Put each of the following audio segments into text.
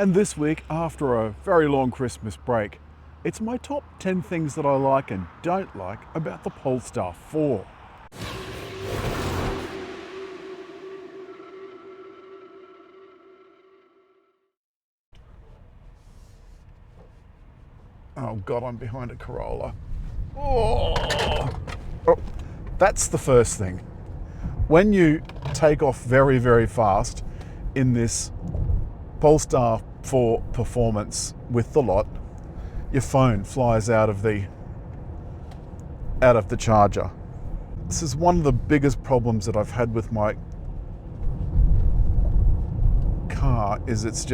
And this week, after a very long Christmas break, it's my top 10 things that I like and don't like about the Polestar 4. Oh God, I'm behind a Corolla. Oh, that's the first thing. When you take off very, very fast in this Polestar 4 performance with the lot, your phone flies out of the charger. This is one of the biggest problems that I've had with my car, is it's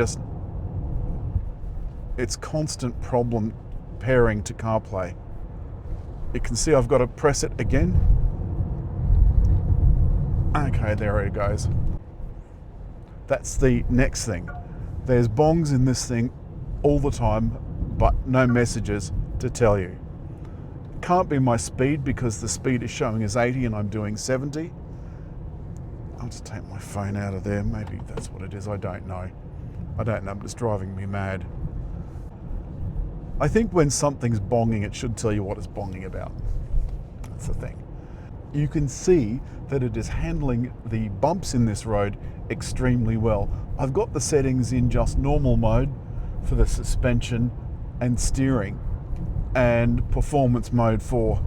constant problem pairing to CarPlay. You can see I've got to press it again. Okay, there it goes. That's the next thing. There's bongs in this thing all the time, but no messages to tell you. Can't be my speed because the speed is showing as 80 and I'm doing 70. I'll just take my phone out of there. Maybe that's what it is. I don't know. It's driving me mad. I think when something's bonging, it should tell you what it's bonging about. That's the thing. You can see that it is handling the bumps in this road extremely well. I've got the settings in just normal mode for the suspension and steering, and performance mode for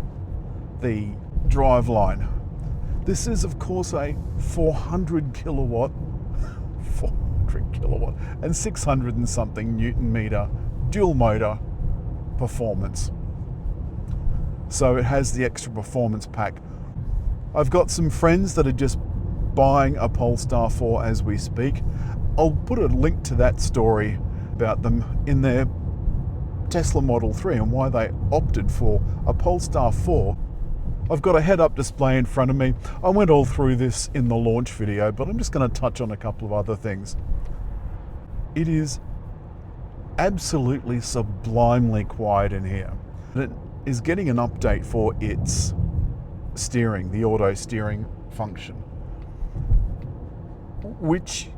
the driveline. This is of course a 400 kilowatt and 600 and something Newton meter dual motor performance. So it has the extra performance pack. I've got some friends that are just buying a Polestar 4 as we speak. I'll put a link to that story about them in their Tesla Model 3 and why they opted for a Polestar 4. I've got a head-up display in front of me. I went all through this in the launch video, but I'm just going to touch on a couple of other things. It is absolutely sublimely quiet in here. And it is getting an update for its steering, the auto steering function, which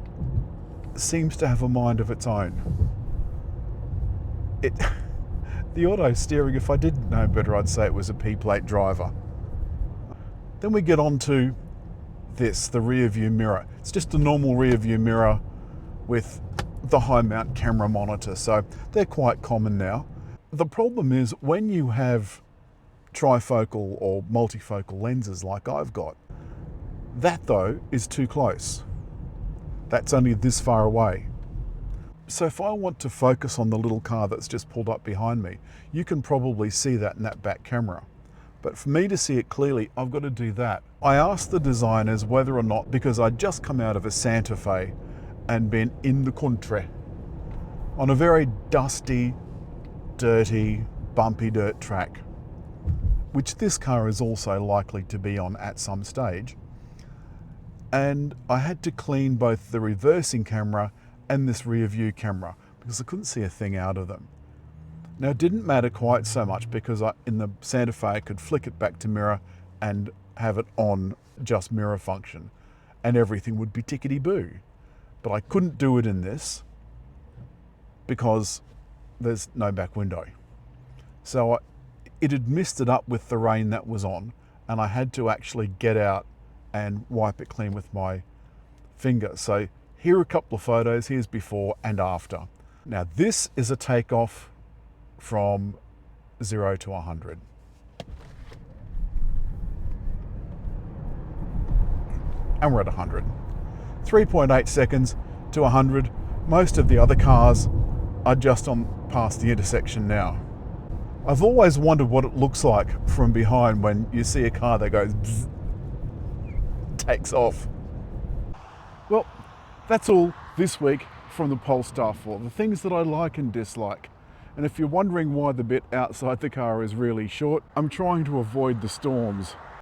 seems to have a mind of its own. The auto steering, if I didn't know better, I'd say it was a P-plate driver. Then we get on to this, the rear view mirror. It's just a normal rear view mirror with the high mount camera monitor, so they're quite common now. The problem is when you have trifocal or multifocal lenses like I've got, that though is too close. That's only this far away. So if I want to focus on the little car that's just pulled up behind me, you can probably see that in that back camera. But for me to see it clearly, I've got to do that. I asked the designers whether or not, because I'd just come out of a Santa Fe and been in the country on a very dusty, dirty, bumpy dirt track, which this car is also likely to be on at some stage. And I had to clean both the reversing camera and this rear view camera because I couldn't see a thing out of them. Now it didn't matter quite so much because in the Santa Fe I could flick it back to mirror and have it on just mirror function and everything would be tickety-boo. But I couldn't do it in this because there's no back window. So it had missed it up with the rain that was on, and I had to actually get out and wipe it clean with my finger. So here are a couple of photos. Here's before and after. Now this is a takeoff from 0 to 100. And we're at 100. 3.8 seconds to 100. Most of the other cars are just on past the intersection now. I've always wondered what it looks like from behind when you see a car that goes bzz, takes off. Well, that's all this week from the Polestar 4, the things that I like and dislike. And if you're wondering why the bit outside the car is really short, I'm trying to avoid the storms.